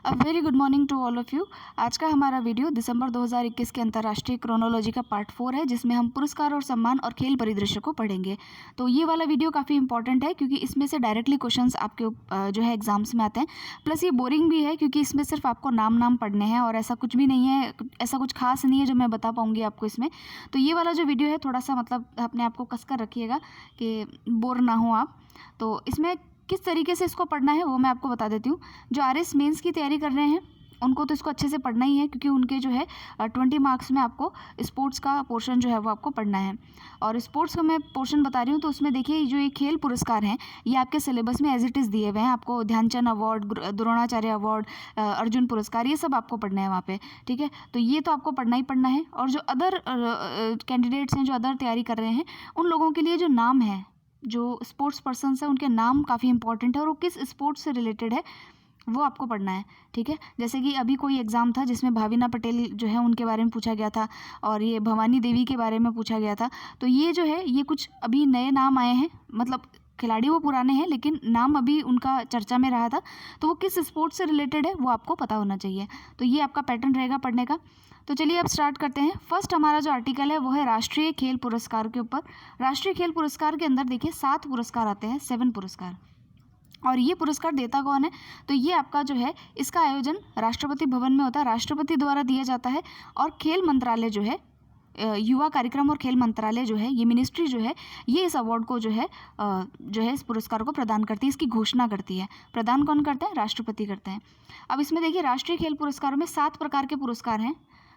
Very good morning to all of you. आज का हमारा वीडियो दिसंबर 2021 के अंतर्राष्ट्रीय क्रोनोलॉजी का पार्ट 4 है, जिसमें हम पुरस्कार और सम्मान और खेल परिदृश्य को पढ़ेंगे। तो ये वाला वीडियो काफ़ी इंपॉर्टेंट है क्योंकि इसमें से डायरेक्टली क्वेश्चंस आपके जो है एग्जाम्स में आते हैं। प्लस ये बोरिंग भी है क्योंकि इसमें सिर्फ आपको नाम पढ़ने हैं और ऐसा कुछ भी नहीं है, ऐसा कुछ खास नहीं है जो मैं बता पाऊँगी आपको इसमें। तो ये वाला जो वीडियो है थोड़ा सा मतलब अपने आप को कस कर रखिएगा कि बोर ना हो आप। तो इसमें किस तरीके से इसको पढ़ना है वो मैं आपको बता देती हूँ। जो आरएस मेंस की तैयारी कर रहे हैं उनको तो इसको अच्छे से पढ़ना ही है क्योंकि उनके जो है 20 मार्क्स में आपको स्पोर्ट्स का पोर्शन जो है वो आपको पढ़ना है। और स्पोर्ट्स का मैं पोर्शन बता रही हूँ तो उसमें देखिए जो ये खेल पुरस्कार हैं ये आपके सिलेबस में एज इट इज़ दिए हुए हैं। आपको ध्यानचंद अवार्ड, द्रोणाचार्य अवार्ड, अर्जुन पुरस्कार, ये सब आपको पढ़ना है वहाँ पे। ठीक है, तो ये तो आपको पढ़ना ही पढ़ना है। और जो अदर कैंडिडेट्स हैं, जो अदर तैयारी कर रहे हैं, उन लोगों के लिए जो नाम है, जो स्पोर्ट्स पर्सन्स हैं, उनके नाम काफ़ी इंपॉर्टेंट है और वो किस स्पोर्ट्स से रिलेटेड है वो आपको पढ़ना है। ठीक है, जैसे कि अभी कोई एग्ज़ाम था जिसमें भाविना पटेल जो है उनके बारे में पूछा गया था और ये भवानी देवी के बारे में पूछा गया था। तो ये जो है ये कुछ अभी नए नाम आए हैं, मतलब खिलाड़ी वो पुराने हैं लेकिन नाम अभी उनका चर्चा में रहा था, तो वो किस स्पोर्ट्स से रिलेटेड है वो आपको पता होना चाहिए। तो ये आपका पैटर्न रहेगा पढ़ने का। तो चलिए अब स्टार्ट करते हैं। फर्स्ट हमारा जो आर्टिकल है वो है राष्ट्रीय खेल पुरस्कार के ऊपर। राष्ट्रीय खेल पुरस्कार के अंदर देखिए 7 पुरस्कार आते हैं, 7 पुरस्कार। और ये पुरस्कार देता कौन है? तो ये आपका जो है इसका आयोजन राष्ट्रपति भवन में होता है, राष्ट्रपति द्वारा दिया जाता है। और खेल मंत्रालय जो है, युवा कार्यक्रम और खेल मंत्रालय जो है, ये मिनिस्ट्री जो है, ये इस अवार्ड को जो है इस पुरस्कार को प्रदान करती है, इसकी घोषणा करती है। प्रदान कौन करते हैं? राष्ट्रपति करते हैं। अब इसमें देखिए राष्ट्रीय खेल पुरस्कारों में 7 प्रकार के पुरस्कार हैं।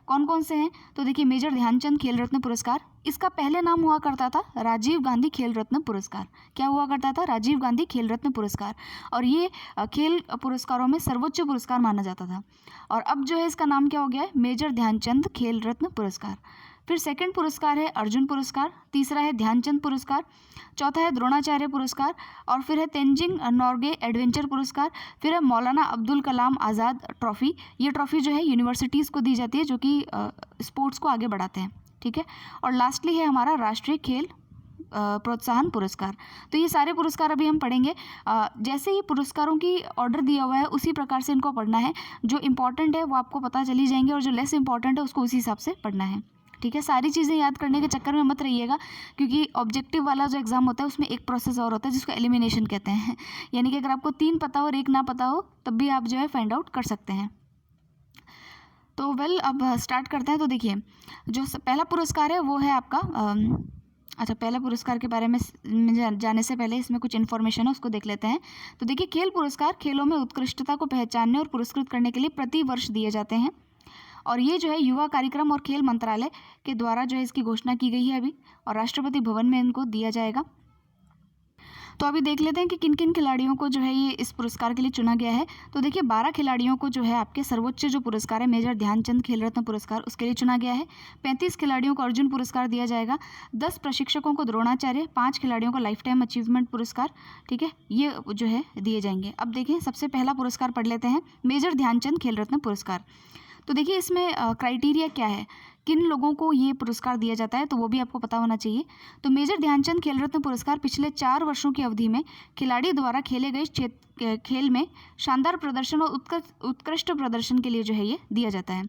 कौन कौन से हैं? तो देखिए मेजर ध्यानचंद खेल रत्न पुरस्कार, इसका पहले नाम हुआ करता था राजीव गांधी खेल रत्न पुरस्कार। क्या हुआ करता था? राजीव गांधी खेल रत्न पुरस्कार। और ये खेल पुरस्कारों में सर्वोच्च पुरस्कार माना जाता था। और अब जो है इसका नाम क्या हो गया है? मेजर ध्यानचंद खेल रत्न पुरस्कार। फिर सेकंड पुरस्कार है अर्जुन पुरस्कार, तीसरा है ध्यानचंद पुरस्कार, चौथा है द्रोणाचार्य पुरस्कार, और फिर है तेंजिंग नोर्गे एडवेंचर पुरस्कार, फिर है मौलाना अब्दुल कलाम आज़ाद ट्रॉफी। ये ट्रॉफी जो है यूनिवर्सिटीज़ को दी जाती है जो कि स्पोर्ट्स को आगे बढ़ाते हैं। ठीक है, और लास्टली है हमारा राष्ट्रीय खेल प्रोत्साहन पुरस्कार। तो ये सारे पुरस्कार अभी हम पढ़ेंगे। जैसे ही पुरस्कारों की ऑर्डर दिया हुआ है उसी प्रकार से इनको पढ़ना है। जो इंपॉर्टेंट है वो आपको पता चली जाएंगे और जो लेस इंपॉर्टेंट है उसको उसी हिसाब से पढ़ना है। ठीक है, सारी चीज़ें याद करने के चक्कर में मत रहिएगा क्योंकि ऑब्जेक्टिव वाला जो एग्ज़ाम होता है उसमें एक प्रोसेस और होता है जिसको एलिमिनेशन कहते हैं। यानी कि अगर आपको 3 पता हो और 1 ना पता हो तब भी आप जो है फाइंड आउट कर सकते हैं। तो अब स्टार्ट करते हैं। तो देखिए जो पहला पुरस्कार है वो है आपका अच्छा, पहला पुरस्कार के बारे में जाने से पहले इसमें कुछ इन्फॉर्मेशन है उसको देख लेते हैं। तो देखिए खेल पुरस्कार खेलों में उत्कृष्टता को पहचानने और पुरस्कृत करने के लिए प्रति वर्ष दिए जाते हैं। और ये जो है युवा कार्यक्रम और खेल मंत्रालय के द्वारा जो है इसकी घोषणा की गई है अभी, और राष्ट्रपति भवन में इनको दिया जाएगा। तो अभी देख लेते हैं कि किन किन खिलाड़ियों को जो है ये इस पुरस्कार के लिए चुना गया है। तो देखिए 12 खिलाड़ियों को जो है आपके सर्वोच्च जो पुरस्कार है मेजर ध्यानचंद खेल रत्न पुरस्कार उसके लिए चुना गया है। 35 खिलाड़ियों को अर्जुन पुरस्कार दिया जाएगा, 10 प्रशिक्षकों को द्रोणाचार्य, 5 खिलाड़ियों को लाइफ टाइम अचीवमेंट पुरस्कार, ठीक है, ये जो है दिए जाएंगे। अब देखिए सबसे पहला पुरस्कार पढ़ लेते हैं, मेजर ध्यानचंद खेल रत्न पुरस्कार। तो देखिए इसमें क्राइटेरिया क्या है, किन लोगों को ये पुरस्कार दिया जाता है, तो वो भी आपको पता होना चाहिए। तो मेजर ध्यानचंद खेल रत्न पुरस्कार पिछले 4 वर्षों की अवधि में खिलाड़ी द्वारा खेले गए खेल में शानदार प्रदर्शन और उत्कृष्ट प्रदर्शन के लिए जो है ये दिया जाता है।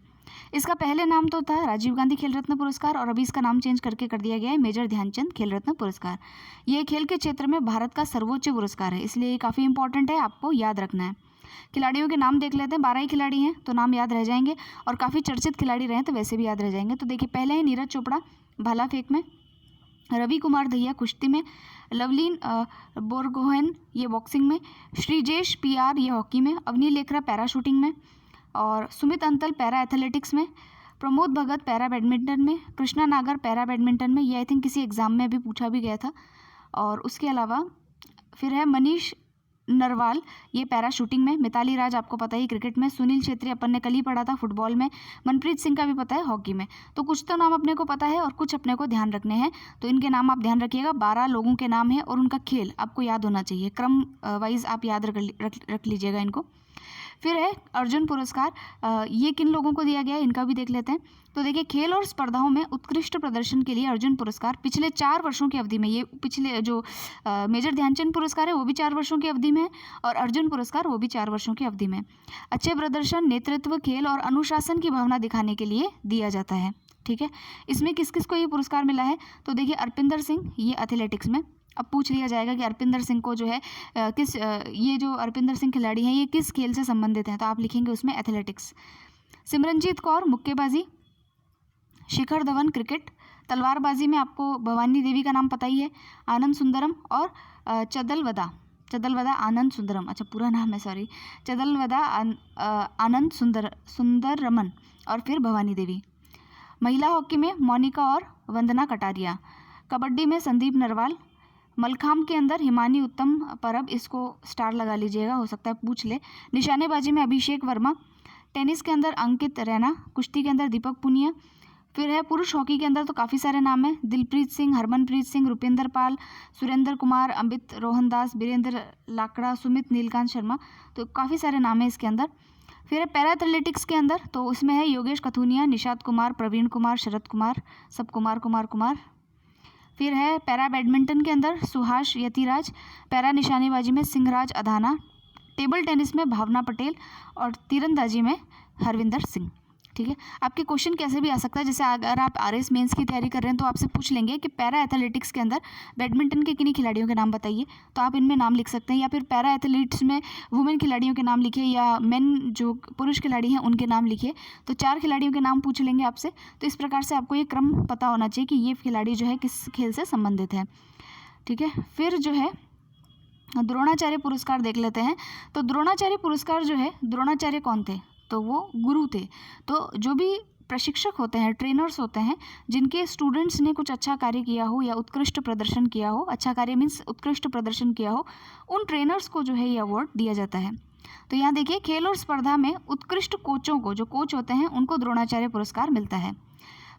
इसका पहले नाम तो था राजीव गांधी खेल रत्न पुरस्कार और अभी इसका नाम चेंज करके कर दिया गया है मेजर ध्यानचंद खेल रत्न पुरस्कार। ये खेल के क्षेत्र में भारत का सर्वोच्च पुरस्कार है, इसलिए ये काफ़ी इंपॉर्टेंट है, आपको याद रखना है। खिलाड़ियों के नाम देख लेते हैं। 12 ही खिलाड़ी हैं तो नाम याद रह जाएंगे, और काफ़ी चर्चित खिलाड़ी रहे तो वैसे भी याद रह जाएंगे। तो देखिए पहले है नीरज चोपड़ा भाला फेंक में, रवि कुमार दहिया कुश्ती में, लवलीन बोरगोहेन ये बॉक्सिंग में, श्रीजेश PR ये हॉकी में, अवनी लेखरा पैराशूटिंग में, और सुमित अंतल पैरा एथलेटिक्स में, प्रमोद भगत पैरा बैडमिंटन में, कृष्णा नागर पैरा बैडमिंटन में, ये आई थिंक किसी एग्ज़ाम में भी पूछा भी गया था। और उसके अलावा फिर है मनीष नरवाल ये पैरा शूटिंग में, मिताली राज आपको पता ही क्रिकेट में, सुनील छेत्री अपन ने कल ही पढ़ा था फुटबॉल में, मनप्रीत सिंह का भी पता है हॉकी में। तो कुछ तो नाम अपने को पता है और कुछ अपने को ध्यान रखने हैं, तो इनके नाम आप ध्यान रखिएगा। 12 लोगों के नाम है और उनका खेल आपको याद होना चाहिए, क्रम वाइज आप याद रख लीजिएगा इनको। फिर है अर्जुन पुरस्कार, ये किन लोगों को दिया गया है इनका भी देख लेते हैं। तो देखिए, खेल और स्पर्धाओं में उत्कृष्ट प्रदर्शन के लिए अर्जुन पुरस्कार पिछले 4 वर्षों की अवधि में, ये पिछले जो मेजर ध्यानचंद पुरस्कार है वो भी 4 वर्षों की अवधि में है, और अर्जुन पुरस्कार वो भी 4 वर्षों की अवधि में अच्छे प्रदर्शन, नेतृत्व, खेल और अनुशासन की भावना दिखाने के लिए दिया जाता है। ठीक है, इसमें किस किस को ये पुरस्कार मिला है? तो देखिए, अर्पिंदर सिंह, ये एथलेटिक्स में। अब पूछ लिया जाएगा कि अर्पिंदर सिंह को जो है ये जो अर्पिंदर सिंह खिलाड़ी हैं ये किस खेल से संबंधित हैं? तो आप लिखेंगे उसमें एथलेटिक्स। सिमरनजीत कौर मुक्केबाजी, शिखर धवन क्रिकेट, तलवारबाजी में आपको भवानी देवी का नाम पता ही है, आनंद सुंदरम, और चदलवदा आनंद सुंदरम, अच्छा पूरा नाम है सॉरी, चदलवदा आनंद सुंदरमन, और फिर भवानी देवी। महिला हॉकी में मोनिका और वंदना कटारिया, कबड्डी में संदीप नरवाल, मलखांब के अंदर हिमानी उत्तम परब, इसको स्टार लगा लीजिएगा, हो सकता है पूछ ले। निशानेबाजी में अभिषेक वर्मा, टेनिस के अंदर अंकित रैना, कुश्ती के अंदर दीपक पुनिया। फिर है पुरुष हॉकी के अंदर तो काफ़ी सारे नाम हैं, दिलप्रीत सिंह, हरमनप्रीत सिंह, रुपेंद्र पाल, सुरेंद्र कुमार, अमित रोहनदास, बीरेंद्र लाकड़ा, सुमित नीलकांत शर्मा, तो काफ़ी सारे नाम हैं इसके अंदर। फिर है पैरा एथलेटिक्स के अंदर, तो उसमें है योगेश कथुनिया, निषाद कुमार, प्रवीण कुमार, शरद कुमार, सब कुमार। फिर है पैरा बैडमिंटन के अंदर सुहास यतिराज, पैरा निशानेबाजी में सिंहराज अधाना, टेबल टेनिस में भावना पटेल, और तीरंदाजी में हरविंदर सिंह। ठीक है, आपके क्वेश्चन कैसे भी आ सकता है, जैसे अगर आप आरएस मेंस की तैयारी कर रहे हैं तो आपसे पूछ लेंगे कि पैरा एथलेटिक्स के अंदर बैडमिंटन के किन्हीं खिलाड़ियों के नाम बताइए, तो आप इनमें नाम लिख सकते हैं, या फिर पैरा एथलीट्स में वुमेन खिलाड़ियों के नाम लिखिए, या मेन जो पुरुष खिलाड़ी हैं उनके नाम लिखिए। तो 4 खिलाड़ियों के नाम पूछ लेंगे आपसे, तो इस प्रकार से आपको ये क्रम पता होना चाहिए कि ये खिलाड़ी जो है किस खेल से संबंधित है। ठीक है, फिर जो है द्रोणाचार्य पुरस्कार देख लेते हैं। तो द्रोणाचार्य पुरस्कार जो है, द्रोणाचार्य कौन थे? तो वो गुरु थे। तो जो भी प्रशिक्षक होते हैं, ट्रेनर्स होते हैं, जिनके स्टूडेंट्स ने कुछ अच्छा कार्य किया हो या उत्कृष्ट प्रदर्शन किया हो, अच्छा कार्य मीन्स उत्कृष्ट प्रदर्शन किया हो, उन ट्रेनर्स को जो है ये अवार्ड दिया जाता है। तो यहाँ देखिए, खेल और स्पर्धा में उत्कृष्ट कोचों को, जो कोच होते हैं उनको द्रोणाचार्य पुरस्कार मिलता है।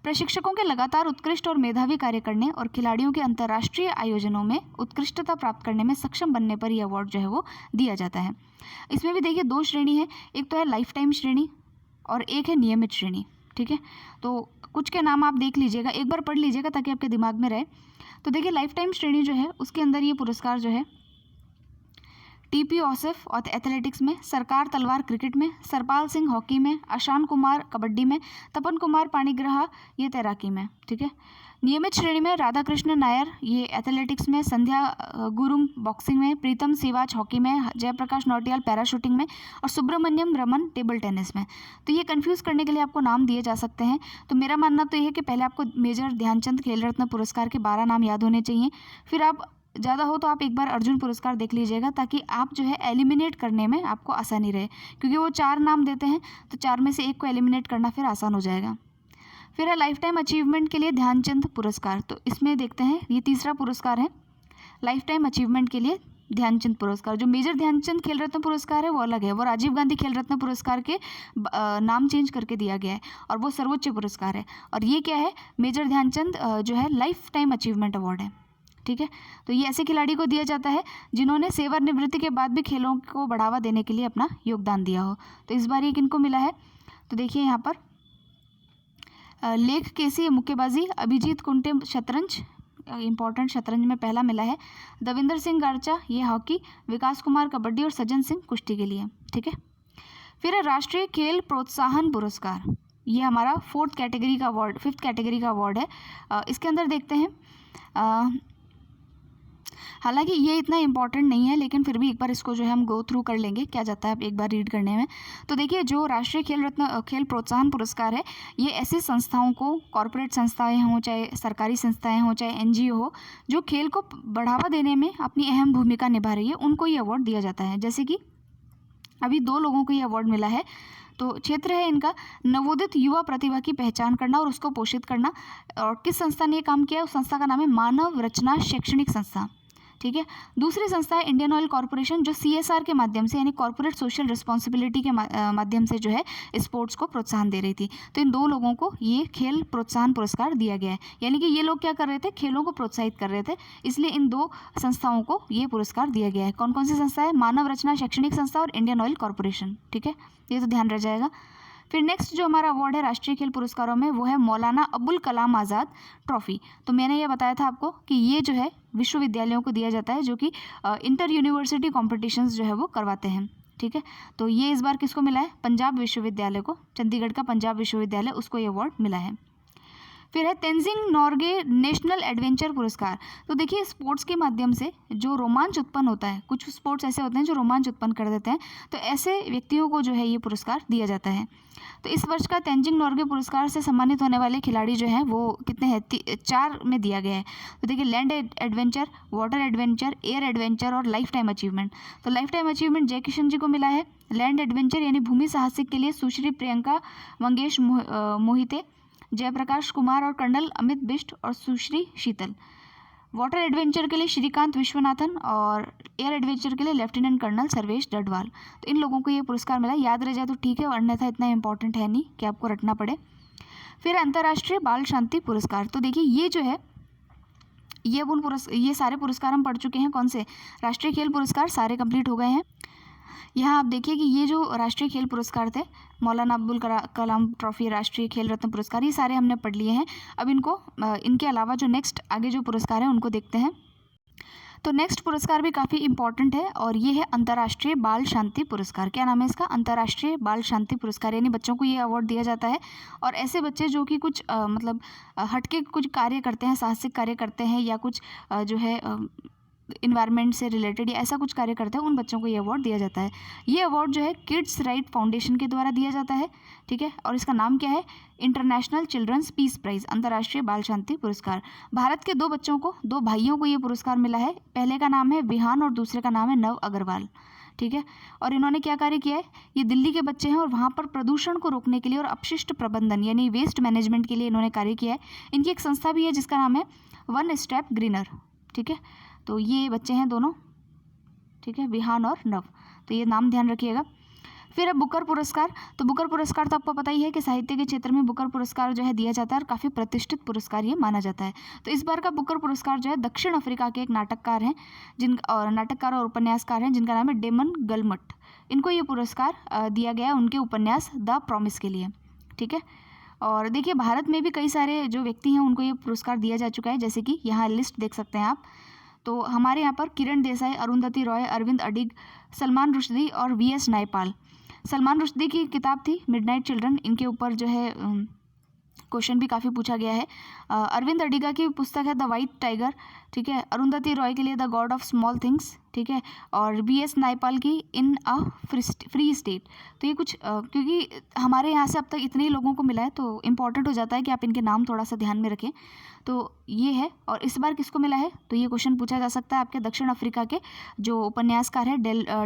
प्रशिक्षकों के लगातार उत्कृष्ट और मेधावी कार्य करने और खिलाड़ियों के अंतर्राष्ट्रीय आयोजनों में उत्कृष्टता प्राप्त करने में सक्षम बनने पर यह अवार्ड जो है वो दिया जाता है। इसमें भी देखिए 2 श्रेणी है, एक तो है लाइफ टाइम श्रेणी और एक है नियमित श्रेणी। ठीक है, तो कुछ के नाम आप देख लीजिएगा, एक बार पढ़ लीजिएगा ताकि आपके दिमाग में रहे। तो देखिए, लाइफ टाइम श्रेणी जो है उसके अंदर ये पुरस्कार जो है टीपी ओसेफ और एथलेटिक्स में, सरकार तलवार क्रिकेट में, सरपाल सिंह हॉकी में, आशान कुमार कबड्डी में, तपन कुमार पाणिग्रह ये तैराकी में। ठीक है, नियमित श्रेणी में राधा कृष्ण नायर ये एथलेटिक्स में, संध्या गुरुंग बॉक्सिंग में, प्रीतम सिवाच हॉकी में, जयप्रकाश नौटियाल पैराशूटिंग में, और सुब्रमण्यम रमन टेबल टेनिस में। तो ये कंफ्यूज करने के लिए आपको नाम दिए जा सकते हैं। तो मेरा मानना तो ये है कि पहले आपको मेजर ध्यानचंद खेल रत्न पुरस्कार के 12 नाम याद होने चाहिए, फिर आप ज़्यादा हो तो आप एक बार अर्जुन पुरस्कार देख लीजिएगा, ताकि आप जो है एलिमिनेट करने में आपको आसानी रहे, क्योंकि वो 4 नाम देते हैं, तो 4 में से एक को एलिमिनेट करना फिर आसान हो जाएगा। फिर है लाइफ टाइम अचीवमेंट के लिए ध्यानचंद पुरस्कार। तो इसमें देखते हैं, ये तीसरा पुरस्कार है लाइफ टाइम अचीवमेंट के लिए ध्यानचंद पुरस्कार। जो मेजर ध्यानचंद खेल रत्न पुरस्कार है वो अलग है, वो राजीव गांधी खेल रत्न पुरस्कार के नाम चेंज करके दिया गया है, और वो सर्वोच्च पुरस्कार है। और ये क्या है, मेजर ध्यानचंद जो है लाइफ टाइम अचीवमेंट अवार्ड है। ठीक है, तो ये ऐसे खिलाड़ी को दिया जाता है जिन्होंने सेवानिवृत्ति के बाद भी खेलों को बढ़ावा देने के लिए अपना योगदान दिया हो। तो इस बार ये किनको मिला है? तो देखिए यहाँ पर लेख केसी मुक्केबाजी, अभिजीत कुंटे शतरंज, इंपॉर्टेंट शतरंज में पहला मिला है, दविंदर सिंह गारचा ये हॉकी, विकास कुमार कबड्डी, और सज्जन सिंह कुश्ती के लिए। ठीक है, फिर राष्ट्रीय खेल प्रोत्साहन पुरस्कार, ये हमारा 4th कैटेगरी का अवार्ड, 5th कैटेगरी का अवार्ड है। इसके अंदर देखते हैं, हालांकि ये इतना इंपॉर्टेंट नहीं है, लेकिन फिर भी एक बार इसको जो है हम गो थ्रू कर लेंगे, क्या जाता है एक बार रीड करने में। तो देखिए, जो राष्ट्रीय खेल रत्न खेल प्रोत्साहन पुरस्कार है, ये ऐसी संस्थाओं को, कॉरपोरेट संस्थाएं हों चाहे सरकारी संस्थाएं हों चाहे एनजीओ हो, जो खेल को बढ़ावा देने में अपनी अहम भूमिका निभा रही है, उनको ये अवार्ड दिया जाता है। जैसे कि अभी 2 लोगों को ये अवार्ड मिला है। तो क्षेत्र है इनका नवोदित युवा प्रतिभा की पहचान करना और उसको पोषित करना। और किस संस्था ने ये काम किया? उस संस्था का नाम है मानव रचना शैक्षणिक संस्था। ठीक है। दूसरी संस्था है इंडियन ऑयल कॉरपोरेशन, जो CSR के माध्यम से यानी कॉर्पोरेट सोशल रिस्पॉन्सिबिलिटी के माध्यम से जो है स्पोर्ट्स को प्रोत्साहन दे रही थी। तो इन दो लोगों को ये खेल प्रोत्साहन पुरस्कार दिया गया है, यानी कि ये लोग क्या कर रहे थे, खेलों को प्रोत्साहित कर रहे थे, इसलिए इन दो संस्थाओं को ये पुरस्कार दिया गया है। कौन कौन सी संस्था है, मानव रचना शैक्षणिक संस्था और इंडियन ऑयल कॉरपोरेशन, ठीक है, ये तो ध्यान रह जाएगा। फिर नेक्स्ट जो हमारा अवार्ड है राष्ट्रीय खेल पुरस्कारों में वो है मौलाना अबुल कलाम आज़ाद ट्रॉफी। तो मैंने ये बताया था आपको कि ये जो है विश्वविद्यालयों को दिया जाता है, जो कि इंटर यूनिवर्सिटी कॉम्पिटिशन्स जो है वो करवाते हैं, ठीक है। तो ये इस बार किसको मिला है, पंजाब विश्वविद्यालय को, चंडीगढ़ का पंजाब विश्वविद्यालय, उसको ये अवार्ड मिला है। फिर है तेंजिंग नोर्गे नेशनल एडवेंचर पुरस्कार। तो देखिए स्पोर्ट्स के माध्यम से जो रोमांच उत्पन्न होता है, कुछ स्पोर्ट्स ऐसे होते हैं जो रोमांच उत्पन्न कर देते हैं, तो ऐसे व्यक्तियों को जो है ये पुरस्कार दिया जाता है। तो इस वर्ष का तेंजिंग नोर्गे पुरस्कार से सम्मानित होने वाले खिलाड़ी जो हैं वो कितने हैं, 4 में दिया गया है। तो देखिए land adventure, water adventure, air adventure और लाइफ टाइम अचीवमेंट। तो लाइफ टाइम अचीवमेंट जय किशन जी को मिला है। लैंड एडवेंचर यानी भूमि साहसिक के लिए सुश्री प्रियंका मंगेश मोहिते, जयप्रकाश कुमार और कर्नल अमित बिष्ट और सुश्री शीतल। वाटर एडवेंचर के लिए श्रीकांत विश्वनाथन और एयर एडवेंचर के लिए लेफ्टिनेंट कर्नल सर्वेश डडवाल। तो इन लोगों को ये पुरस्कार मिला, याद रह जाए तो ठीक है, अन्यथा इतना इंपॉर्टेंट है नहीं कि आपको रटना पड़े। फिर अंतर्राष्ट्रीय बाल शांति पुरस्कार। तो देखिए ये जो है ये सारे पुरस्कार हम पढ़ चुके हैं। कौन से, राष्ट्रीय खेल पुरस्कार सारे कंप्लीट हो गए हैं। यहाँ आप देखिए कि ये जो राष्ट्रीय खेल पुरस्कार थे, मौलाना अब्दुल कलाम ट्रॉफी, राष्ट्रीय खेल रत्न पुरस्कार, ये सारे हमने पढ़ लिए हैं। अब इनके अलावा जो नेक्स्ट आगे जो पुरस्कार हैं उनको देखते हैं। तो नेक्स्ट पुरस्कार भी काफ़ी इंपॉर्टेंट है और ये है अंतर्राष्ट्रीय बाल शांति पुरस्कार। क्या नाम है इसका, अंतर्राष्ट्रीय बाल शांति पुरस्कार। यानी बच्चों को ये अवार्ड दिया जाता है और ऐसे बच्चे जो कि कुछ मतलब हटके कुछ कार्य करते हैं, साहसिक कार्य करते हैं, या कुछ जो है इन्वायरमेंट से रिलेटेड या ऐसा कुछ कार्य करते हैं, उन बच्चों को ये अवार्ड दिया जाता है। ये अवार्ड जो है किड्स राइट फाउंडेशन के द्वारा दिया जाता है, ठीक है। और इसका नाम क्या है, इंटरनेशनल चिल्ड्रंस पीस प्राइज़, अंतर्राष्ट्रीय बाल शांति पुरस्कार। भारत के 2 बच्चों को, 2 भाइयों को ये पुरस्कार मिला है। पहले का नाम है विहान और दूसरे का नाम है नव अग्रवाल, ठीक है। और इन्होंने क्या कार्य किया है, ये दिल्ली के बच्चे हैं और वहाँ पर प्रदूषण को रोकने के लिए और अपशिष्ट प्रबंधन यानी वेस्ट मैनेजमेंट के लिए इन्होंने कार्य किया है। इनकी एक संस्था भी है जिसका नाम है वन स्टेप ग्रीनर, ठीक है। तो ये बच्चे हैं दोनों, ठीक है, विहान और नव, तो ये नाम ध्यान रखिएगा। फिर अब बुकर पुरस्कार। तो बुकर पुरस्कार तो आपको पता ही है कि साहित्य के क्षेत्र में बुकर पुरस्कार जो है दिया जाता है और काफ़ी प्रतिष्ठित पुरस्कार ये माना जाता है। तो इस बार का बुकर पुरस्कार जो है दक्षिण अफ्रीका के एक नाटककार हैं नाटककार और उपन्यासकार हैं जिनका नाम है डेमन गलमट। इनको ये पुरस्कार दिया गया उनके उपन्यास द प्रॉमिस के लिए, ठीक है। और देखिए भारत में भी कई सारे जो व्यक्ति हैं उनको ये पुरस्कार दिया जा चुका है, जैसे कि यहाँ लिस्ट देख सकते हैं आप। तो हमारे यहाँ पर किरण देसाई, अरुंधति रॉय, अरविंद अडिग, सलमान रुश्दी और VS नायपाल। सलमान रुश्दी की किताब थी मिडनाइट चिल्ड्रन, इनके ऊपर जो है क्वेश्चन भी काफ़ी पूछा गया है। अरविंद अडिगा की पुस्तक है द वाइट टाइगर, ठीक है। अरुंधति रॉय के लिए the God of small things, ठीक है। और VS नायपाल की इन अ फ्री स्टेट। तो ये कुछ क्योंकि हमारे यहाँ से अब तक इतने ही लोगों को मिला है तो इम्पॉर्टेंट हो जाता है कि आप इनके नाम थोड़ा सा ध्यान में रखें। तो ये है, और इस बार किसको मिला है, तो ये क्वेश्चन पूछा जा सकता है आपके दक्षिण अफ्रीका के जो उपन्यासकार है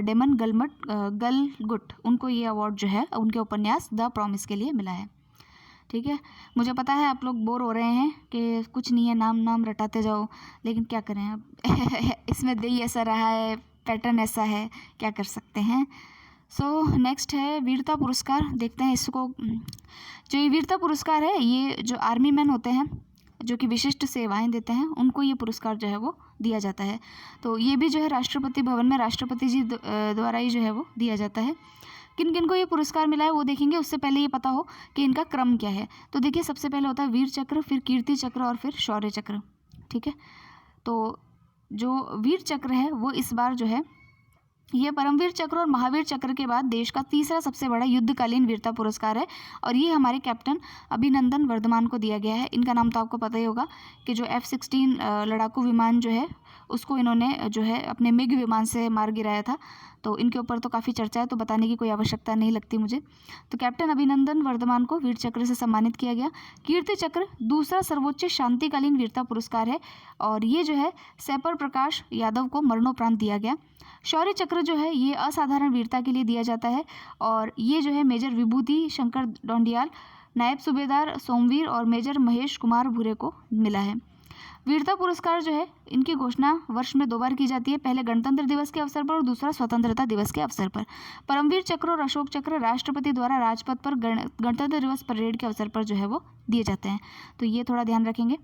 डेमन गलगुट, उनको ये अवार्ड जो है उनके उपन्यास द प्रॉमिस के लिए मिला है, ठीक है। मुझे पता है आप लोग बोर हो रहे हैं कि कुछ नहीं है, नाम रटाते जाओ, लेकिन क्या करें अब इसमें दे ऐसा रहा है, पैटर्न ऐसा है, क्या कर सकते हैं। सो नेक्स्ट है वीरता पुरस्कार। देखते हैं इसको। जो ये वीरता पुरस्कार है, ये जो आर्मी मैन होते हैं जो कि विशिष्ट सेवाएं देते हैं, उनको ये पुरस्कार जो है वो दिया जाता है। तो ये भी जो है राष्ट्रपति भवन में राष्ट्रपति जी द्वारा ही जो है वो दिया जाता है। किन किन को ये पुरस्कार मिला है वो देखेंगे, उससे पहले ये पता हो कि इनका क्रम क्या है। तो देखिए सबसे पहले होता है वीर चक्र, फिर कीर्ति चक्र और फिर शौर्य चक्र, ठीक है। तो जो वीर चक्र है वो इस बार जो है ये परमवीर चक्र और महावीर चक्र के बाद देश का तीसरा सबसे बड़ा युद्धकालीन वीरता पुरस्कार है और ये हमारे कैप्टन अभिनंदन वर्धमान को दिया गया है। इनका नाम तो आपको पता ही होगा कि जो F-16 लड़ाकू विमान जो है उसको इन्होंने जो है अपने मिग विमान से मार गिराया था। तो इनके ऊपर तो काफ़ी चर्चा है, तो बताने की कोई आवश्यकता नहीं लगती मुझे। तो कैप्टन अभिनंदन वर्धमान को वीर चक्र से सम्मानित किया गया। कीर्ति चक्र दूसरा सर्वोच्च शांतिकालीन वीरता पुरस्कार है और ये जो है सैपर प्रकाश यादव को मरणोपरांत दिया गया। शौर्य चक्र जो है ये असाधारण वीरता के लिए दिया जाता है और ये जो है मेजर विभूति शंकर डोंडियाल, नायब सूबेदार सोमवीर और मेजर महेश कुमार भूरे को मिला है। वीरता पुरस्कार जो है इनकी घोषणा वर्ष में 2 बार की जाती है, पहले गणतंत्र दिवस के अवसर पर और दूसरा स्वतंत्रता दिवस के अवसर पर। परमवीर चक्र और अशोक चक्र राष्ट्रपति द्वारा राजपथ पर गणतंत्र दिवस परेड के अवसर पर जो है वो दिए जाते हैं, तो ये थोड़ा ध्यान रखेंगे।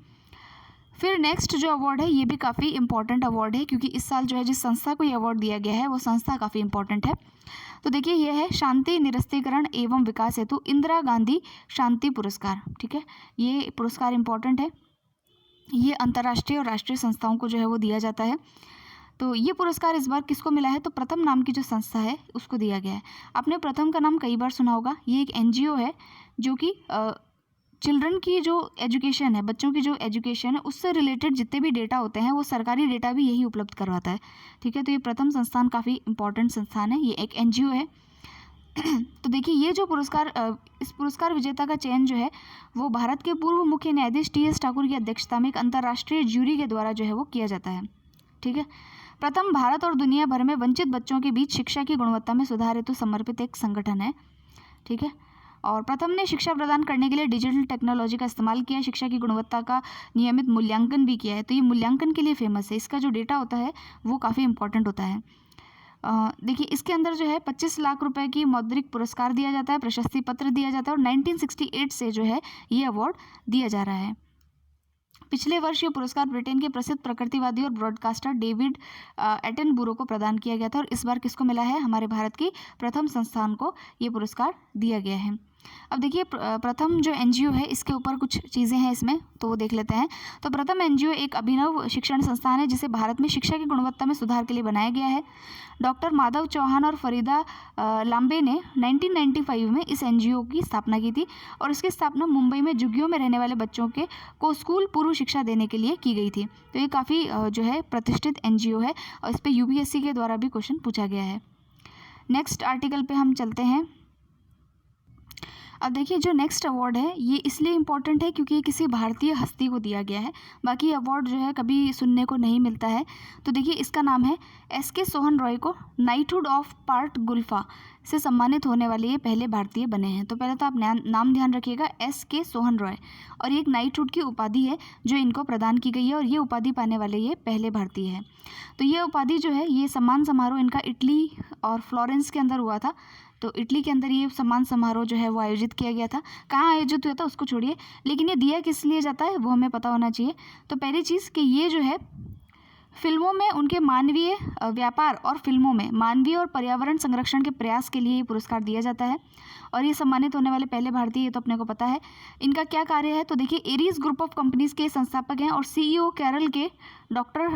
फिर नेक्स्ट जो अवार्ड है ये भी काफ़ी इंपॉर्टेंट अवार्ड है, क्योंकि इस साल जो है जिस संस्था को ये अवार्ड दिया गया है वो संस्था काफ़ी इंपॉर्टेंट है। तो देखिए ये है शांति निरस्तीकरण एवं विकास हेतु इंदिरा गांधी शांति पुरस्कार। ठीक है, ये पुरस्कार इंपॉर्टेंट है, ये अंतर्राष्ट्रीय और राष्ट्रीय संस्थाओं को जो है वो दिया जाता है। तो ये पुरस्कार इस बार किसको मिला है, तो प्रथम नाम की जो संस्था है उसको दिया गया है। आपने प्रथम का नाम कई बार सुना होगा, ये एक NGO है जो कि चिल्ड्रन की जो एजुकेशन है, बच्चों की जो एजुकेशन है उससे रिलेटेड जितने भी डेटा होते हैं वो सरकारी डेटा भी यही उपलब्ध करवाता है। ठीक है, तो ये प्रथम संस्थान काफ़ी इंपॉर्टेंट संस्थान है, ये एक NGO है। तो देखिए ये जो पुरस्कार इस पुरस्कार विजेता का चयन जो है वो भारत के पूर्व मुख्य न्यायाधीश TS ठाकुर की अध्यक्षता में एक अंतर्राष्ट्रीय ज्यूरी के द्वारा जो है वो किया जाता है। ठीक है, प्रथम भारत और दुनिया भर में वंचित बच्चों के बीच शिक्षा की गुणवत्ता में सुधार हेतु समर्पित एक संगठन है। ठीक है, और प्रथम ने शिक्षा प्रदान करने के लिए डिजिटल टेक्नोलॉजी का इस्तेमाल किया, शिक्षा की गुणवत्ता का नियमित मूल्यांकन भी किया है। तो ये मूल्यांकन के लिए फेमस है, इसका जो डेटा होता है वो काफ़ी इंपॉर्टेंट होता है। देखिए इसके अंदर जो है 25 लाख रुपए की मौद्रिक पुरस्कार दिया जाता है, प्रशस्ति पत्र दिया जाता है और 1968 से जो है ये अवार्ड दिया जा रहा है। पिछले वर्ष ये पुरस्कार ब्रिटेन के प्रसिद्ध प्रकृतिवादी और ब्रॉडकास्टर डेविड एटनबरो को प्रदान किया गया था और इस बार किसको मिला है, हमारे भारत की प्रथम संस्थान को ये पुरस्कार दिया गया है। अब देखिए प्रथम जो NGO है इसके ऊपर कुछ चीज़ें हैं इसमें, तो वो देख लेते हैं। तो प्रथम NGO एक अभिनव शिक्षण संस्थान है जिसे भारत में शिक्षा की गुणवत्ता में सुधार के लिए बनाया गया है। डॉक्टर माधव चौहान और फरीदा लांबे ने 1995 में इस NGO की स्थापना की थी और इसकी स्थापना मुंबई में झुग्गियों में रहने वाले बच्चों को स्कूल पूर्व शिक्षा देने के लिए की गई थी। तो ये काफ़ी जो है प्रतिष्ठित NGO है और इस पर UPSC के द्वारा भी क्वेश्चन पूछा गया है। नेक्स्ट आर्टिकल पे हम चलते हैं। अब देखिए जो नेक्स्ट अवार्ड है ये इसलिए इम्पॉर्टेंट है क्योंकि ये किसी भारतीय हस्ती को दिया गया है, बाकी अवार्ड जो है कभी सुनने को नहीं मिलता है। तो देखिए इसका नाम है SK सोहन रॉय को नाइटहुड ऑफ पार्ट गुल्फा से सम्मानित होने वाले ये पहले भारतीय बने हैं। तो पहले तो आप नाम ध्यान रखिएगा, SK सोहन रॉय, और ये एक नाइटहुड की उपाधि है जो इनको प्रदान की गई है और ये उपाधि पाने वाले ये पहले भारतीय हैं। तो ये उपाधि जो है ये सम्मान समारोह इनका इटली और फ्लोरेंस के अंदर हुआ था। तो इटली के अंदर ये सम्मान समारोह जो है वो आयोजित किया गया था। कहाँ आयोजित हुआ था उसको छोड़िए, लेकिन ये दिया किस लिए जाता है वो हमें पता होना चाहिए। तो पहली चीज़ कि ये जो है फिल्मों में उनके मानवीय व्यापार और फिल्मों में मानवीय और पर्यावरण संरक्षण के प्रयास के लिए ये पुरस्कार दिया जाता है और ये सम्मानित होने वाले पहले भारतीय, ये तो अपने को पता है। इनका क्या कार्य है, तो देखिए एरीज ग्रुप ऑफ कंपनीज़ के संस्थापक हैं और CEO केरल के डॉक्टर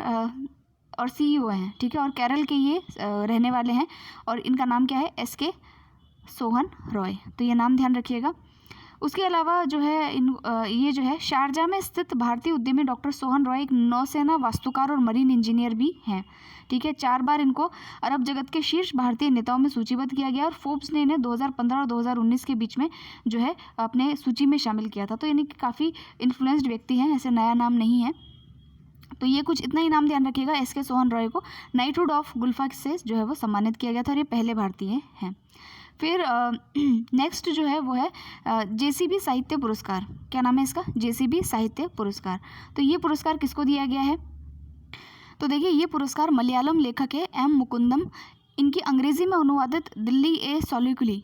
और CEO हैं। ठीक है, और केरल के ये रहने वाले हैं और इनका नाम क्या है, SK सोहन रॉय। तो ये नाम ध्यान रखिएगा। उसके अलावा जो है ये जो है शारजा में स्थित भारतीय उद्यमी डॉक्टर सोहन रॉय एक नौसेना वास्तुकार और मरीन इंजीनियर भी हैं। ठीक है, 4 बार इनको अरब जगत के शीर्ष भारतीय नेताओं में सूचीबद्ध किया गया और फोर्ब्स ने इन्हें 2015 और 2019 के बीच में जो है अपने सूची में शामिल किया था। तो यानी कि काफ़ी इन्फ्लुएंस्ड व्यक्ति हैं, ऐसे नया नाम नहीं है। तो ये कुछ इतना ही नाम ध्यान रखिएगा, SK सोहन रॉय को नाइटहुड ऑफ गुल्फा से जो है वो सम्मानित किया गया था और ये पहले भारतीय हैं। फिर नेक्स्ट जो है वो है JCB साहित्य पुरस्कार। क्या नाम है इसका, JCB साहित्य पुरस्कार। तो ये पुरस्कार किसको दिया गया है, तो देखिए ये पुरस्कार मलयालम लेखक है M मुकुंदम, इनकी अंग्रेज़ी में अनुवादित दिल्ली ए सोलिकुली।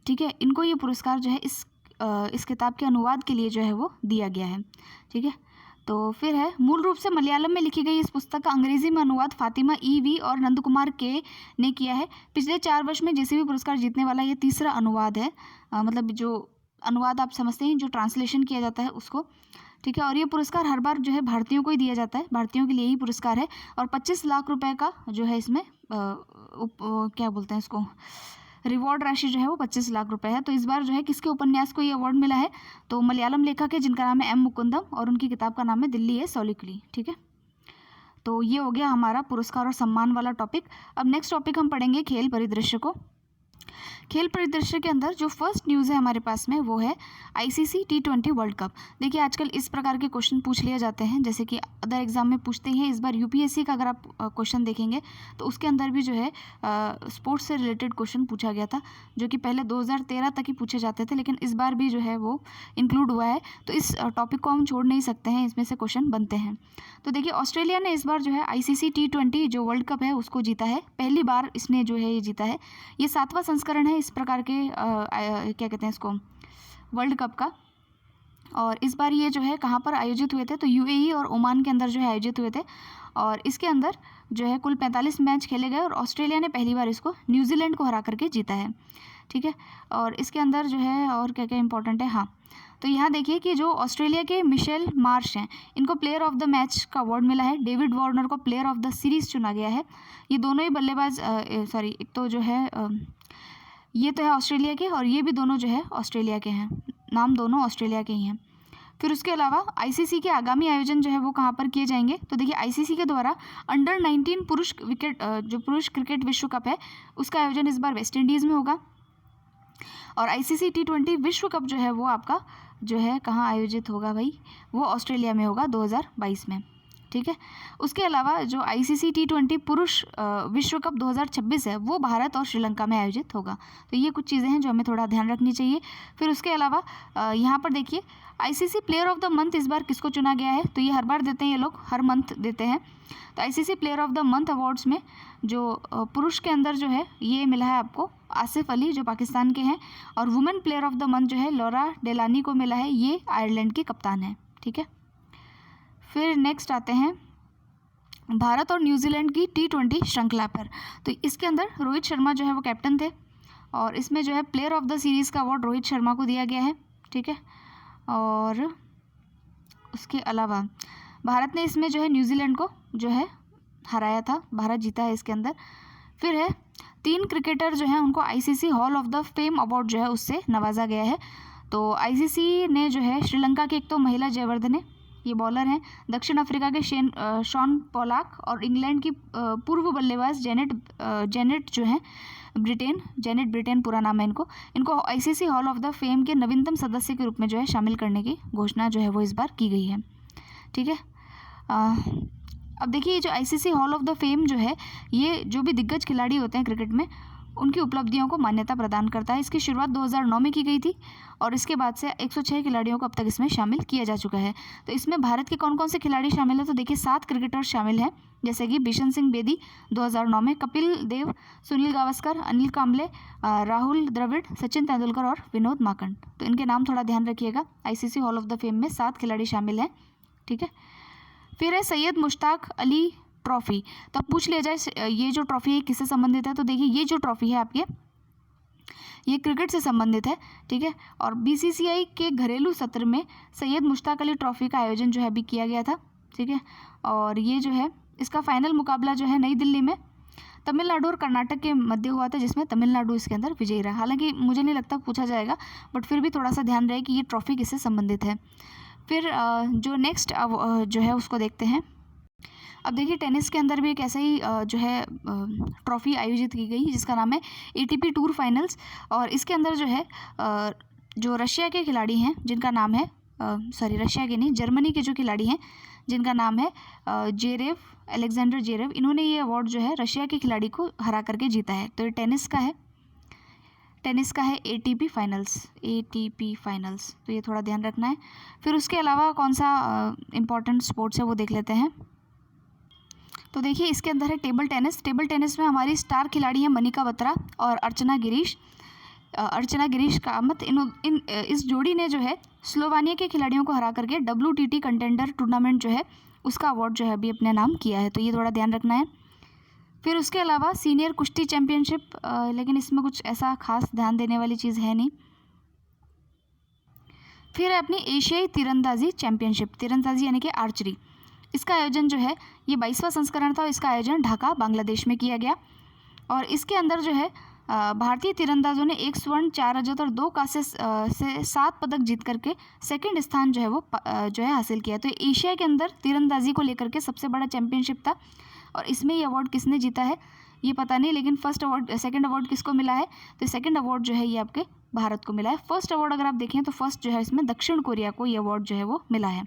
ठीक है, इनको ये पुरस्कार जो है इस किताब के अनुवाद के लिए जो है वो दिया गया है। ठीक है, तो फिर है मूल रूप से मलयालम में लिखी गई इस पुस्तक का अंग्रेजी में अनुवाद फातिमा EV और नंदकुमार के ने किया है। पिछले 4 वर्ष में JCB पुरस्कार जीतने वाला ये तीसरा अनुवाद है, मतलब जो अनुवाद आप समझते हैं जो ट्रांसलेशन किया जाता है उसको। ठीक है, और ये पुरस्कार हर बार जो है भारतीयों को ही दिया जाता है, भारतीयों के लिए ही पुरस्कार है और 25 लाख रुपए का जो है इसमें क्या बोलते हैं इसको, रिवॉर्ड राशि जो है वो 25 लाख रुपए है। तो इस बार जो है किसके उपन्यास को ये अवार्ड मिला है, तो मलयालम लेखक है जिनका नाम है M मुकुंदम और उनकी किताब का नाम है दिल्ली ए सोलिकुली। ठीक है, तो ये हो गया हमारा पुरस्कार और सम्मान वाला टॉपिक। अब नेक्स्ट टॉपिक हम पढ़ेंगे खेल परिदृश्य को। खेल परिदृश्य के अंदर जो फर्स्ट न्यूज़ है हमारे पास में वो है ICC T20 वर्ल्ड कप। देखिए आजकल इस प्रकार के क्वेश्चन पूछ लिए जाते हैं, जैसे कि अदर एग्जाम में पूछते हैं। इस बार UPSC का अगर आप क्वेश्चन देखेंगे तो उसके अंदर भी जो है स्पोर्ट्स से रिलेटेड क्वेश्चन पूछा गया था, जो कि पहले 2013 तक ही पूछे जाते थे, लेकिन इस बार भी जो है वो इंक्लूड हुआ है। तो इस टॉपिक को हम छोड़ नहीं सकते हैं, इसमें से क्वेश्चन बनते हैं। तो देखिए ऑस्ट्रेलिया ने इस बार जो है ICC T20 जो वर्ल्ड कप है उसको जीता है। पहली बार इसने जो है ये जीता है। ये 7वां संस्करण है इस प्रकार के क्या कहते हैं इसको, वर्ल्ड कप का। और इस बार ये जो है कहाँ पर आयोजित हुए थे, तो UAE और ओमान के अंदर जो है आयोजित हुए थे। और इसके अंदर जो है कुल 45 मैच खेले गए और ऑस्ट्रेलिया ने पहली बार इसको न्यूजीलैंड को हरा करके जीता है। ठीक है, और इसके अंदर जो है और क्या क्या इंपॉर्टेंट है, हाँ तो यहाँ देखिए कि जो ऑस्ट्रेलिया के मिशेल मार्श हैं, इनको प्लेयर ऑफ द मैच का अवार्ड मिला है। डेविड वार्नर को प्लेयर ऑफ द सीरीज़ चुना गया है। ये दोनों ही बल्लेबाज एक तो जो है ये तो है ऑस्ट्रेलिया के, और ये भी दोनों जो है ऑस्ट्रेलिया के हैं, नाम दोनों ऑस्ट्रेलिया के ही हैं। फिर उसके अलावा ICC के आगामी आयोजन जो है वो कहाँ पर किए जाएंगे, तो देखिए ICC के द्वारा अंडर 19 पुरुष क्रिकेट विश्व कप है, उसका आयोजन इस बार वेस्ट इंडीज़ में होगा। और ICC T20 विश्व कप जो है वो आपका जो है कहाँ आयोजित होगा भाई, वो ऑस्ट्रेलिया में होगा 2022 में। ठीक है, उसके अलावा जो ICC T20 पुरुष विश्व कप 2026 है वो भारत और श्रीलंका में आयोजित होगा। तो ये कुछ चीज़ें हैं जो हमें थोड़ा ध्यान रखनी चाहिए। फिर उसके अलावा यहाँ पर देखिए ICC player of the month इस बार किसको चुना गया है, तो ये हर बार देते हैं, ये लोग हर मंथ देते हैं। तो ICC player of the month awards में जो पुरुष के अंदर जो है ये मिला है आपको आसिफ अली जो पाकिस्तान के हैं, और women player of the month जो है लॉरा डेलानी को मिला है, ये आयरलैंड की कप्तान है। ठीक है, फिर नेक्स्ट आते हैं भारत और न्यूजीलैंड की T20 श्रृंखला पर। तो इसके अंदर रोहित शर्मा जो है वो कैप्टन थे, और इसमें जो है प्लेयर ऑफ द सीरीज़ का अवार्ड रोहित शर्मा को दिया गया है। ठीक है, और उसके अलावा भारत ने इसमें जो है न्यूजीलैंड को जो है हराया था, भारत जीता है इसके अंदर। फिर है 3 क्रिकेटर जो हैं उनको ICC hall of the fame award जो है उससे नवाजा गया है। तो ICC ने जो है श्रीलंका के एक तो महिला जयवर्धने, ये बॉलर हैं, दक्षिण अफ्रीका के शॉन पोलाक, और इंग्लैंड की पूर्व बल्लेबाज जेनेट जो हैं जेनेट ब्रिटेन पूरा नाम है इनको ICC hall of the fame के नवीनतम सदस्य के रूप में जो है शामिल करने की घोषणा जो है वो इस बार की गई है। ठीक है, अब देखिए जो ICC hall of the fame जो है ये जो भी दिग्गज खिलाड़ी होते हैं क्रिकेट में उनकी उपलब्धियों को मान्यता प्रदान करता है। इसकी शुरुआत 2009 में की गई थी, और इसके बाद से 106 खिलाड़ियों को अब तक इसमें शामिल किया जा चुका है। तो इसमें भारत के कौन कौन से खिलाड़ी शामिल हैं, तो देखिए 7 क्रिकेटर्स शामिल हैं, जैसे कि बिशन सिंह बेदी 2009 में, कपिल देव, सुनील गावस्कर, अनिल कांबले, राहुल द्रविड़, सचिन तेंदुलकर और विनोद माकंड। तो इनके नाम थोड़ा ध्यान रखिएगा। ICC hall of the fame में 7 खिलाड़ी शामिल हैं। ठीक है, फिर है सैयद मुश्ताक अली ट्रॉफ़ी। तो अब पूछ लिया जाए ये जो ट्रॉफ़ी है किससे संबंधित है, तो देखिए ये जो ट्रॉफ़ी है आपके ये क्रिकेट से संबंधित है। ठीक है, और BCCI के घरेलू सत्र में सैयद मुश्ताक अली ट्रॉफ़ी का आयोजन जो है अभी किया गया था। ठीक है, और ये जो है इसका फाइनल मुकाबला जो है नई दिल्ली में तमिलनाडु और कर्नाटक के मध्य हुआ था, जिसमें तमिलनाडु इसके अंदर विजयी रहा। हालांकि मुझे नहीं लगता पूछा जाएगा, बट फिर भी थोड़ा सा ध्यान रहे कि ये ट्रॉफ़ी किससे संबंधित है। फिर जो नेक्स्ट जो है उसको देखते हैं। अब देखिए टेनिस के अंदर भी एक ऐसा ही जो है ट्रॉफ़ी आयोजित की गई जिसका नाम है ATP टूर फाइनल्स, और इसके अंदर जो है जो रशिया के खिलाड़ी हैं जिनका नाम है रशिया के नहीं, जर्मनी के जो खिलाड़ी हैं जिनका नाम है अलेक्जेंडर जेरेव, इन्होंने ये अवार्ड जो है रशिया के खिलाड़ी को हरा करके जीता है। तो ये टेनिस का है ATP फाइनल्स, तो ये थोड़ा ध्यान रखना है। फिर उसके अलावा कौन सा इम्पॉर्टेंट स्पोर्ट्स है वो देख लेते हैं। तो देखिए इसके अंदर है टेबल टेनिस में हमारी स्टार खिलाड़ी हैं मनिका बत्रा और अर्चना गिरीश कामत। इस जोड़ी ने जो है स्लोवानिया के खिलाड़ियों को हरा करके WTT कंटेंडर टूर्नामेंट जो है उसका अवार्ड जो है अभी अपने नाम किया है, तो ये थोड़ा ध्यान रखना है। फिर उसके अलावा सीनियर कुश्ती चैम्पियनशिप, लेकिन इसमें कुछ ऐसा खास ध्यान देने वाली चीज़ है नहीं। फिर है अपनी एशियाई तीरंदाजी चैम्पियनशिप, तीरंदाजी यानी कि आर्चरी, इसका आयोजन जो है ये 22वां संस्करण था। इसका आयोजन ढाका बांग्लादेश में किया गया, और इसके अंदर जो है भारतीय तीरंदाजों ने 1 स्वर्ण 4 रजत और 2 कांस्य से 7 पदक जीत करके सेकंड स्थान जो है वो जो है हासिल किया। तो एशिया के अंदर तीरंदाजी को लेकर के सबसे बड़ा चैंपियनशिप था, और इसमें ये अवार्ड किसने जीता है, ये पता नहीं, लेकिन फर्स्ट अवार्ड सेकंड अवार्ड किसको मिला है, तो सेकंड अवार्ड जो है ये आपके भारत को मिला है। फर्स्ट अवार्ड अगर आप देखें तो फर्स्ट जो है इसमें दक्षिण कोरिया को ये अवार्ड जो है वो मिला है।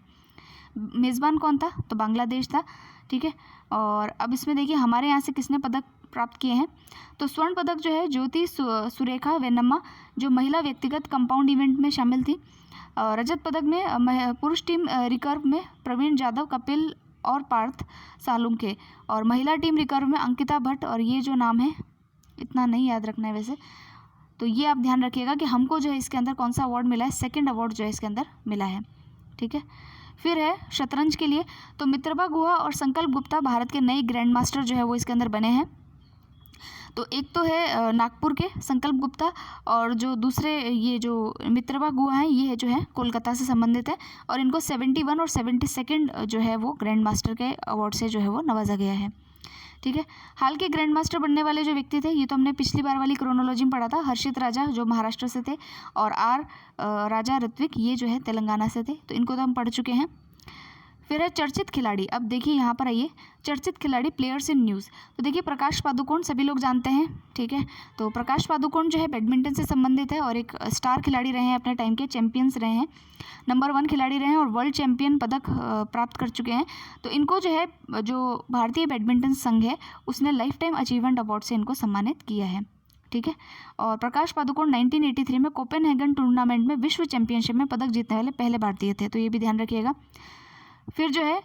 मेज़बान कौन था, तो बांग्लादेश था। ठीक है, और अब इसमें देखिए हमारे यहाँ से किसने पदक प्राप्त किए हैं, तो स्वर्ण पदक जो है ज्योति सुरेखा वेन्नम्मा, जो महिला व्यक्तिगत कंपाउंड इवेंट में शामिल थी। रजत पदक में पुरुष टीम रिकर्व में प्रवीण जाधव, कपिल और पार्थ सालुंखे, और महिला टीम रिकर्व में अंकिता भट्ट, और ये जो नाम है इतना नहीं याद रखना है वैसे, तो ये आप ध्यान रखिएगा कि हमको जो है इसके अंदर कौन सा अवार्ड मिला है, सेकंड अवार्ड जो है इसके अंदर मिला है। ठीक है, फिर है शतरंज के लिए, तो मित्रबा गुहा और संकल्प गुप्ता भारत के नए ग्रैंड मास्टर जो है वो इसके अंदर बने हैं। तो एक तो है नागपुर के संकल्प गुप्ता, और जो दूसरे ये जो मित्रबा गुहा हैं ये जो है कोलकाता से संबंधित है, और इनको 71 और 72 जो है वो ग्रैंड मास्टर के अवार्ड से जो है वो नवाजा गया है। ठीक है, हाल के ग्रैंड मास्टर बनने वाले जो व्यक्ति थे, ये तो हमने पिछली बार वाली क्रोनोलॉजी में पढ़ा था, हर्षित राजा जो महाराष्ट्र से थे, और राजा ऋत्विक ये जो है तेलंगाना से थे, तो इनको तो हम पढ़ चुके हैं। फिर है चर्चित खिलाड़ी, अब देखिए यहाँ पर आइए चर्चित खिलाड़ी प्लेयर्स इन न्यूज़, तो देखिए प्रकाश पादुकोण सभी लोग जानते हैं। ठीक है, तो प्रकाश पादुकोण जो है बैडमिंटन से संबंधित है और एक स्टार खिलाड़ी रहे हैं, अपने टाइम के चैंपियंस रहे हैं, नंबर 1 खिलाड़ी रहे हैं और वर्ल्ड चैंपियन पदक प्राप्त कर चुके हैं। तो इनको जो है जो भारतीय बैडमिंटन संघ है उसने लाइफ टाइम अचीवमेंट अवार्ड से इनको सम्मानित किया है। ठीक है, और प्रकाश पादुकोण 1983 में कोपेनहेगन टूर्नामेंट में विश्व चैंपियनशिप में पदक जीतने वाले पहले भारतीय थे, तो ये भी ध्यान रखिएगा। फिर जो है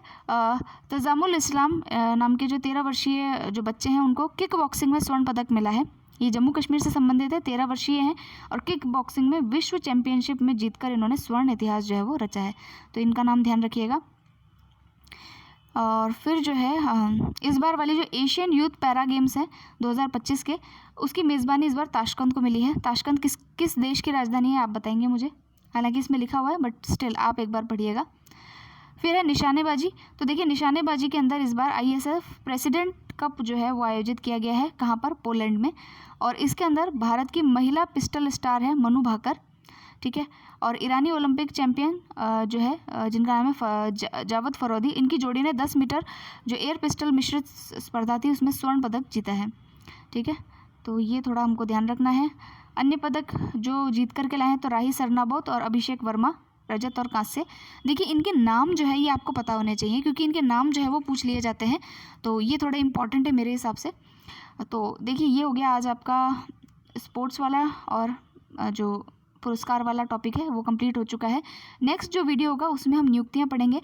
तजामुल इस्लाम नाम के जो 13 वर्षीय जो बच्चे हैं उनको किक बॉक्सिंग में स्वर्ण पदक मिला है। ये जम्मू कश्मीर से संबंधित है, 13 वर्षीय हैं और किक बॉक्सिंग में विश्व चैंपियनशिप में जीतकर इन्होंने स्वर्ण इतिहास जो है वो रचा है, तो इनका नाम ध्यान रखिएगा। और फिर जो है इस बार वाली जो एशियन यूथ पैरा गेम्स हैं 2025 के, उसकी मेज़बानी इस बार ताशकंद को मिली है। ताशकंद किस देश की राजधानी है आप बताएंगे मुझे, हालांकि इसमें लिखा हुआ है बट स्टिल आप एक बार पढ़िएगा। फिर है निशानेबाजी, तो देखिए निशानेबाजी के अंदर इस बार ISF प्रेसिडेंट कप जो है वो आयोजित किया गया है, कहाँ पर, पोलैंड में, और इसके अंदर भारत की महिला पिस्टल स्टार है मनु भाकर। ठीक है, और ईरानी ओलंपिक चैंपियन जो है जिनका नाम है जावद फरोदी, इनकी जोड़ी ने 10 मीटर जो एयर पिस्टल मिश्रित स्पर्धा थी उसमें स्वर्ण पदक जीता है। ठीक है, तो ये थोड़ा हमको ध्यान रखना है। अन्य पदक जो जीत करके लाए हैं तो राही सरनाबोत और अभिषेक वर्मा, रजत और कांस्य। देखिए इनके नाम जो है ये आपको पता होने चाहिए क्योंकि इनके नाम जो है वो पूछ लिए जाते हैं, तो ये थोड़ा इंपॉर्टेंट है मेरे हिसाब से। तो देखिए ये हो गया आज आपका स्पोर्ट्स वाला और जो पुरस्कार वाला टॉपिक है वो कंप्लीट हो चुका है। नेक्स्ट जो वीडियो होगा उसमें हम नियुक्तियां पढ़ेंगे।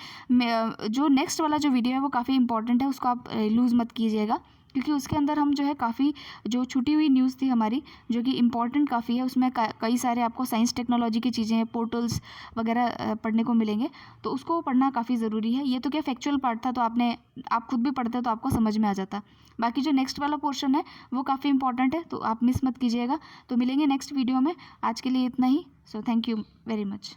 जो नेक्स्ट वाला जो वीडियो है वो काफ़ी इंपॉर्टेंट है, उसको आप लूज़ मत कीजिएगा क्योंकि उसके अंदर हम जो है काफ़ी जो छुटी हुई न्यूज़ थी हमारी जो कि इम्पॉर्टेंट काफ़ी है, उसमें कई सारे आपको साइंस टेक्नोलॉजी की चीज़ें, पोर्टल्स वगैरह पढ़ने को मिलेंगे, तो उसको पढ़ना काफ़ी ज़रूरी है। ये तो क्या फैक्चुअल पार्ट था, तो आप खुद भी पढ़ते तो आपको समझ में आ जाता। बाकी जो नेक्स्ट वाला पोर्शन है वो काफ़ी इंपॉर्टेंट है, तो आप मिस मत कीजिएगा। तो मिलेंगे नेक्स्ट वीडियो में, आज के लिए इतना ही। So thank you very much.